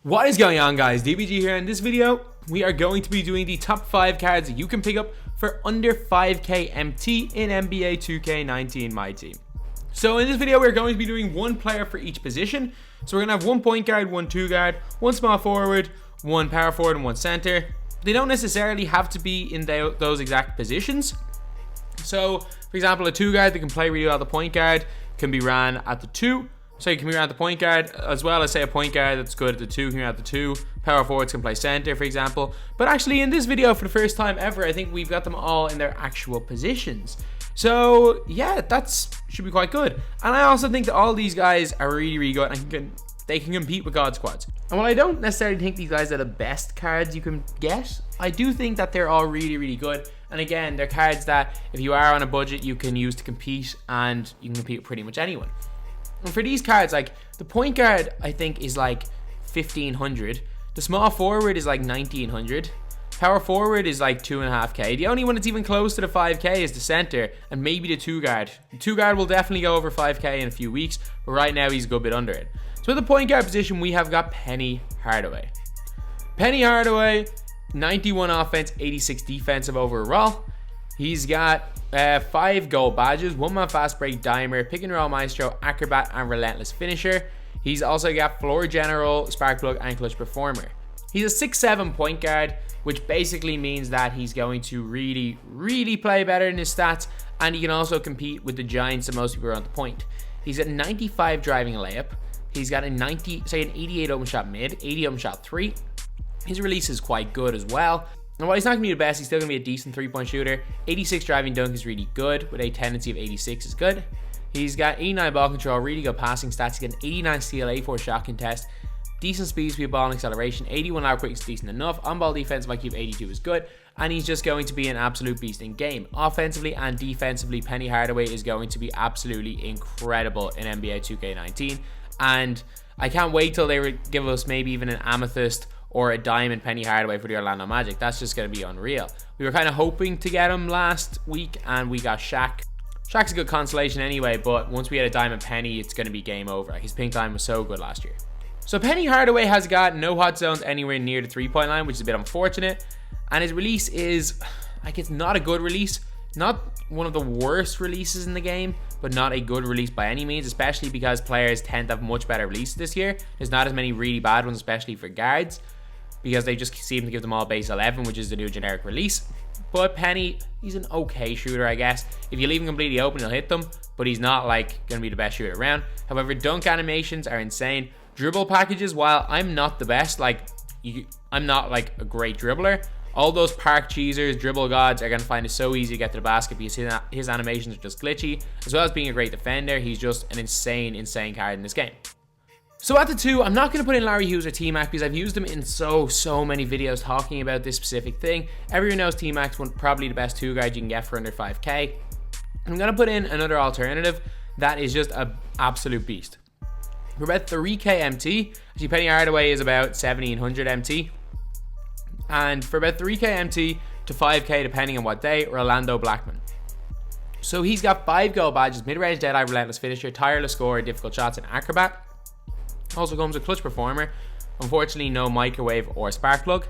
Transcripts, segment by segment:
What is going on, guys? DBG here. In this video, we are going to be doing the top 5 cards that you can pick up for under 5k MT in NBA 2K19 MYTEAM. So in this video, we're going to be doing one player for each position. So we're going to have one point guard, one two guard, one small forward, one power forward, and one center. They don't necessarily have to be in those exact positions. So, for example, a two guard that can play really well at the point guard can be ran at the 2. So you can be around the point guard, as well as say a point guard that's good at the 2 can be around the 2. Power forwards can play center, for example. But actually in this video, for the first time ever, I think we've got them all in their actual positions. So yeah, should be quite good. And I also think that all these guys are really good and they can compete with God squads. And while I don't necessarily think these guys are the best cards you can get, I do think that they're all really good. And again, they're cards that if you are on a budget, you can use to compete, and you can compete with pretty much anyone. And for these cards, like the point guard, I think is like 1500. The small forward is like 1900. Power forward is like 2.5k. The only one that's even close to the 5k is the center, and maybe the two guard. The two guard will definitely go over 5k in a few weeks, but right now he's a good bit under it. So at the point guard position, we have got Penny Hardaway. Penny Hardaway, 91 offense, 86 defensive overall. He's got 5 gold badges, 1-man fast break, dimer, pick and roll maestro, acrobat, and relentless finisher. He's also got floor general, spark plug, and clutch performer. He's a 6'7" point guard, which basically means that he's going to really play better in his stats, and he can also compete with the giants that most people are on the point. He's at 95 driving a layup. He's got an 88 open shot mid, 80 open shot 3. His release is quite good as well. And while he's not going to be the best, he's still going to be a decent 3-point shooter. 86 driving dunk is really good, with a tendency of 86 is good. He's got 89 ball control, really good passing stats. He's got an 89 steal, 84 shot contest, decent speed, ball, and acceleration. 81 hour quick is decent enough. On-ball defense, IQ of 82 is good. And he's just going to be an absolute beast in game. Offensively and defensively, Penny Hardaway is going to be absolutely incredible in NBA 2K19. And I can't wait till they give us maybe even an amethyst or a diamond Penny Hardaway for the Orlando Magic. That's just going to be unreal. We were kind of hoping to get him last week, and we got Shaq. Shaq's a good consolation anyway, but once we had a diamond Penny, it's going to be game over. His pink diamond was so good last year. So Penny Hardaway has got no hot zones anywhere near the 3-point line, which is a bit unfortunate. And his release is, like, it's not a good release. Not one of the worst releases in the game, but not a good release by any means, especially because players tend to have much better releases this year. There's not as many really bad ones, especially for guards, because they just seem to give them all base 11, which is the new generic release. But Penny, he's an okay shooter, I guess. If you leave him completely open, he'll hit them, but he's not like going to be the best shooter around. However, dunk animations are insane. Dribble packages, while I'm not the best, I'm not like a great dribbler, all those park cheesers, dribble gods are going to find it so easy to get to the basket because his animations are just glitchy. As well as being a great defender, he's just an insane card in this game. So at the 2, I'm not going to put in Larry Hughes or T-Mac because I've used him in so many videos talking about this specific thing. Everyone knows T-Mac's probably the best 2 guard you can get for under 5k. I'm going to put in another alternative that is just an absolute beast. For about 3k MT, actually Penny Hardaway is about 1700 MT. And for about 3k MT to 5k depending on what day, Rolando Blackman. So he's got 5 gold badges, mid-range dead-eye, relentless finisher, tireless scorer, difficult shots, and acrobat. Also comes with clutch performer. Unfortunately, no microwave or spark plug.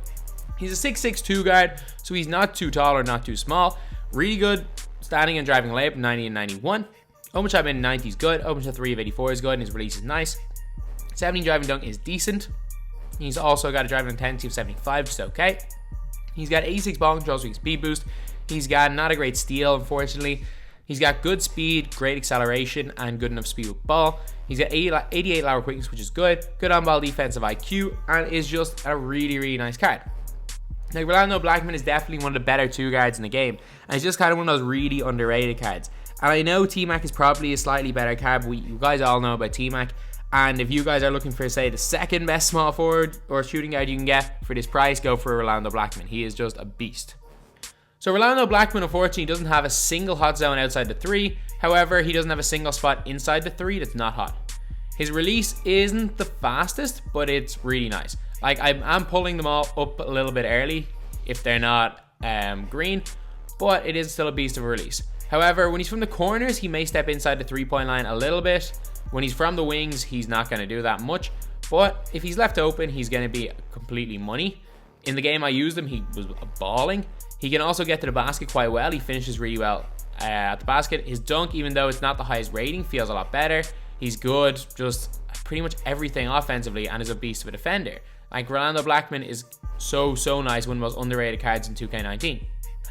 He's a 6'6" 2 guard, so he's not too tall or not too small. Really good standing and driving layup, 90 and 91. Open shot mid 90 is good. Open shot 3 of 84 is good, and his release is nice. 70 driving dunk is decent. He's also got a driving tendency of 75, which is okay. He's got 86 ball control, so he can speed boost. He's got not a great steal, unfortunately. He's got good speed, great acceleration, and good enough speed with ball. He's got 88 hour quickness, which is good. Good on-ball defensive IQ, and is just a really nice card. Like, Rolando Blackman is definitely one of the better 2 guards in the game, and he's just kind of one of those really underrated cards. And I know T-Mac is probably a slightly better card, but you guys all know about T-Mac. And if you guys are looking for, say, the second best small forward or shooting guard you can get for this price, go for Rolando Blackman. He is just a beast. So Rolando Blackman, unfortunately, doesn't have a single hot zone outside the 3. However, he doesn't have a single spot inside the 3 that's not hot. His release isn't the fastest, but it's really nice. Like, I'm pulling them all up a little bit early if they're not green, but it is still a beast of a release. However, when he's from the corners, he may step inside the 3-point line a little bit. When he's from the wings, he's not going to do that much. But if he's left open, he's going to be completely money. In the game I used him, he was balling. He can also get to the basket quite well. He finishes really well at the basket. His dunk, even though it's not the highest rating, feels a lot better. He's good, just pretty much everything offensively, and is a beast of a defender. Like, Rolando Blackman is so nice, one of the most underrated cards in 2K19.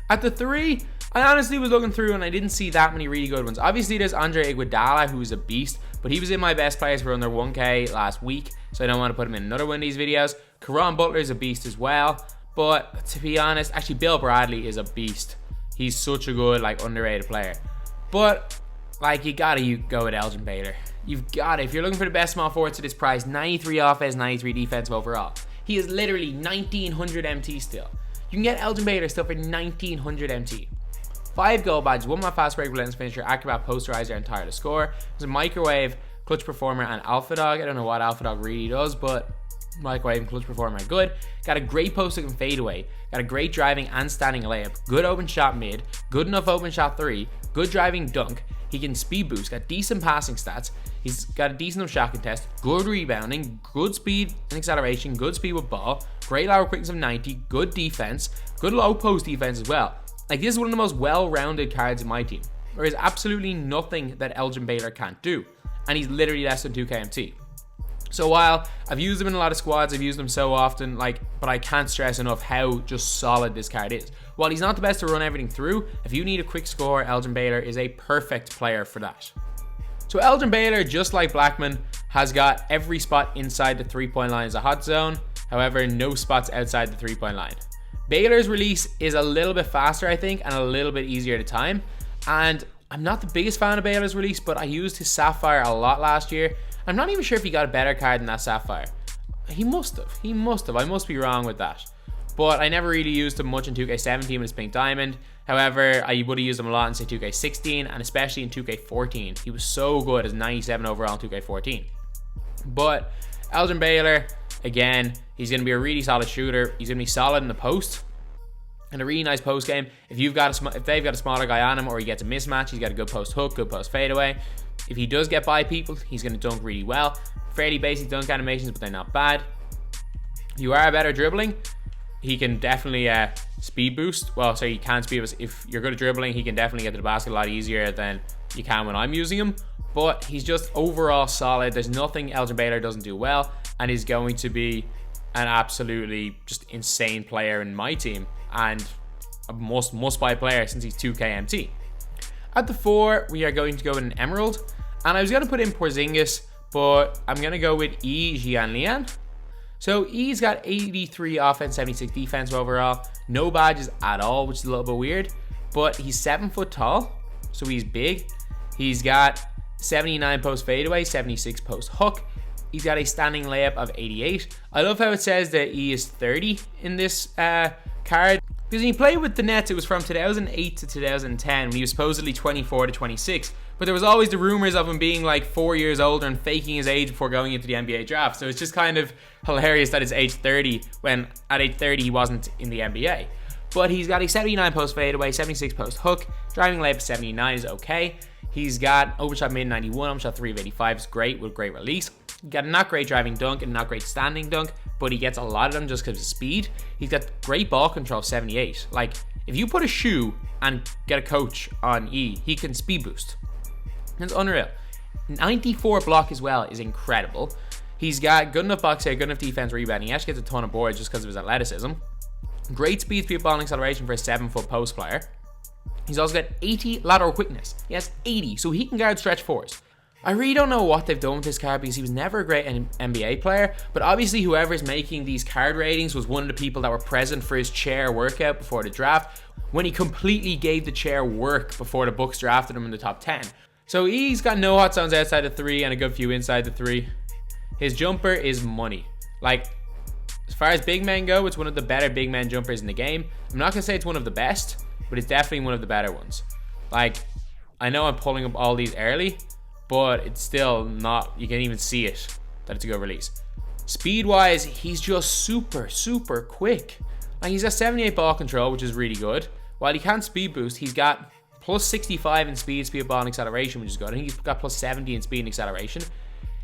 At the 3, I honestly was looking through and I didn't see that many really good ones. Obviously, there's Andre Iguodala, who is a beast, but he was in my best players for under 1K last week, so I don't want to put him in another one of these videos. Caron Butler is a beast as well, but to be honest, actually Bill Bradley is a beast. He's such a good, like, underrated player. But, like, you gotta go with Elgin Baylor. You've got it. If you're looking for the best small forwards at this price, 93 offense, 93 defensive overall. He is literally 1900 MT still. You can get Elgin Baylor still for 1900 MT. 5 goal badges, 1 more fast break, relentless finisher, acrobat, posterizer, and tireless score. There's a microwave, clutch performer, and alpha dog. I don't know what alpha dog really does, but microwave and clutch performer are good. Got a great post and fadeaway. Got a great driving and standing layup. Good open shot mid. Good enough open shot 3. Good driving dunk. He can speed boost. Got decent passing stats. He's got a decent enough shot contest. Good rebounding. Good speed and acceleration. Good speed with ball. Great lateral quickness of 90. Good defense. Good low post defense as well. Like, this is one of the most well-rounded cards in my team. There is absolutely nothing that Elgin Baylor can't do. And he's literally less than 2K MT. So while I've used him in a lot of squads, I've used him so often, but I can't stress enough how just solid this card is. While he's not the best to run everything through, if you need a quick score, Elgin Baylor is a perfect player for that. So Elgin Baylor, just like Blackman, has got every spot inside the 3-point line as a hot zone. However, no spots outside the 3-point line. Baylor's release is a little bit faster, I think, and a little bit easier to time. And I'm not the biggest fan of Baylor's release, but I used his Sapphire a lot last year. I'm not even sure if he got a better card than that Sapphire. He must have. I must be wrong with that. But I never really used him much in 2K17 with his Pink Diamond. However, I would have used him a lot in, say, 2K16, and especially in 2K14. He was so good as 97 overall in 2K14. But Elgin Baylor, again, he's going to be a really solid shooter. He's going to be solid in the post and a really nice post game. If they've got a smaller guy on him, or he gets a mismatch, he's got a good post hook, good post fadeaway. If he does get by people, he's going to dunk really well. Fairly basic dunk animations, but they're not bad. If you are better dribbling, he can definitely speed boost. Well, so he can speed boost. If you're good at dribbling, he can definitely get to the basket a lot easier than you can when I'm using him. But he's just overall solid. There's nothing Elgin Baylor doesn't do well, and is going to be an absolutely just insane player in my team, and a must-buy player since he's 2K MT. At the 4, we are going to go with an Emerald, and I was going to put in Porzingis, but I'm going to go with E. Jianlian. So E's got 83 offense, 76 defense overall, no badges at all, which is a little bit weird, but he's 7 foot tall, so he's big. He's got 79 post fadeaway, 76 post hook. He's got a standing layup of 88. I love how it says that E is 30 in this card. Because when he played with the Nets, it was from 2008 to 2010, when he was supposedly 24 to 26. But there was always the rumors of him being like 4 years older and faking his age before going into the NBA draft. So it's just kind of hilarious that it's age 30, when at age 30 he wasn't in the NBA. But he's got a 79 post fadeaway, 76 post hook, driving layup 79 is okay. He's got overshot mid 91, overshot 3 of 85 is great with great release. He's got a not great driving dunk and not great standing dunk, but he gets a lot of them just because of speed. He's got great ball control of 78. Like, if you put a shoe and get a coach on E, he can speed boost. It's unreal. 94 block as well is incredible. He's got good enough box here, good enough defense rebounding. He actually gets a ton of boards just because of his athleticism. Great speed ball and acceleration for a 7-foot post player. He's also got 80 lateral quickness. He has 80, so he can guard stretch 4s. I really don't know what they've done with this card, because he was never a great NBA player, but obviously whoever's making these card ratings was one of the people that were present for his chair workout before the draft, when he completely gave the chair work before the Bucks drafted him in the top 10. So he's got no hot zones outside the 3 and a good few inside the 3. His jumper is money. Like, as far as big men go, it's one of the better big men jumpers in the game. I'm not going to say it's one of the best, but it's definitely one of the better ones. Like, I know I'm pulling up all these early, but it's still not, you can even see it, that it's a good release. Speed-wise, he's just super quick. Like, he's got 78 ball control, which is really good. While he can't speed boost, he's got plus 65 in speed, ball, and acceleration, which is good. I think he's got plus 70 in speed and acceleration.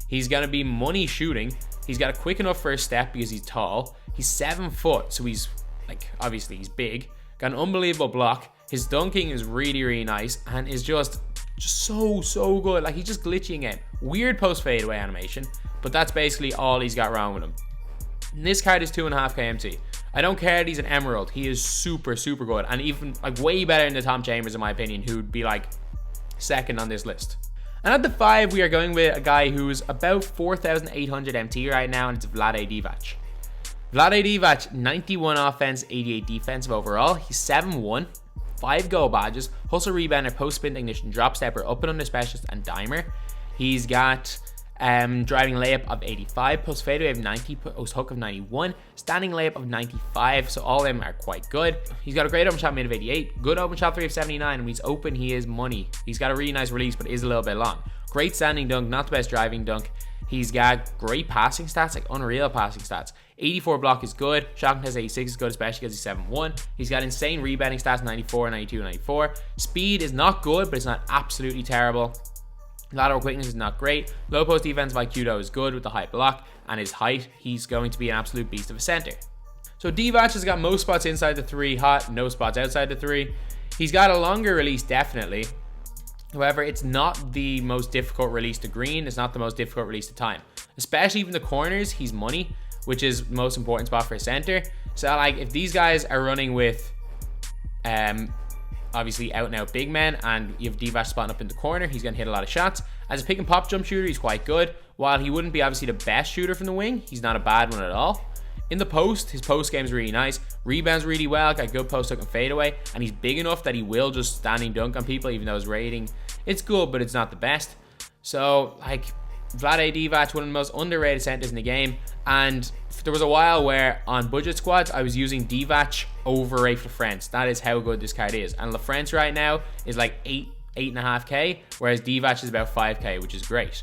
He's going to be money shooting. He's got a quick enough first step because he's tall. He's 7 foot, so he's like, obviously he's big. Got an unbelievable block. His dunking is really, really nice and is just so good. Like, he's just glitching it. Weird post fadeaway animation, but that's basically all he's got wrong with him. And this card is 2.5k MT. I don't care that he's an emerald. He is super good, and even like way better than the Tom Chambers in my opinion, who would be like second on this list. And at the 5, we are going with a guy who's about 4,800 MT right now, and it's Vlade Divac. Vlade Divac, 91 offense, 88 defensive overall. He's 7'1", 5 goal badges, hustle rebounder, post spin technician, drop stepper, up and under specialist, and dimer. He's got driving layup of 85, post fadeaway of 90, post hook of 91, standing layup of 95, so all of them are quite good. He's got a great open shot mid of 88, good open shot 3 of 79, and when he's open, he is money. He's got a really nice release, but is a little bit long. Great standing dunk, not the best driving dunk. He's got great passing stats, like unreal passing stats. 84 block is good, shot contest 86 is good, especially because he's 7'1". He's got insane rebounding stats, 94, 92, 94. Speed is not good, but it's not absolutely terrible. Lateral quickness is not great. Low post defensive IQ though is good with the high block, and his height, he's going to be an absolute beast of a center. So Divac has got most spots inside the 3 hot, no spots outside the 3. He's got a longer release definitely. However, it's not the most difficult release to green. It's not the most difficult release to time. Especially even the corners, he's money, which is the most important spot for a center. So like if these guys are running with obviously out and out big men, and you have Divac spotting up in the corner, he's going to hit a lot of shots. As a pick and pop jump shooter, he's quite good. While he wouldn't be obviously the best shooter from the wing, he's not a bad one at all. In the post, his post game is really nice. Rebounds really well, got good post hook and fadeaway, and he's big enough that he will just standing dunk on people, even though his rating, it's good, but it's not the best. So like Vlade Divac, one of the most underrated centers in the game, and there was a while where on budget squads I was using Divac over Rafe LaFrance. That is how good this card is, and LaFrance right now is like 8.5k, whereas Divac is about 5k, which is great.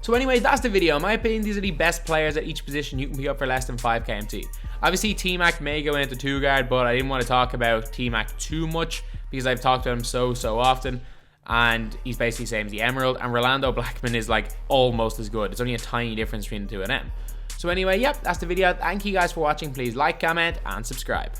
So anyways, that's the video. In my opinion, these are the best players at each position you can pick up for less than 5k MT. Obviously T-Mac may go into 2 guard, but I didn't want to talk about T-Mac too much because I've talked about him so often, and he's basically the same as the Emerald, and Rolando Blackman is like almost as good. It's only a tiny difference between the 2 of them. So anyway, yep, that's the video. Thank you guys for watching. Please like, comment, and subscribe.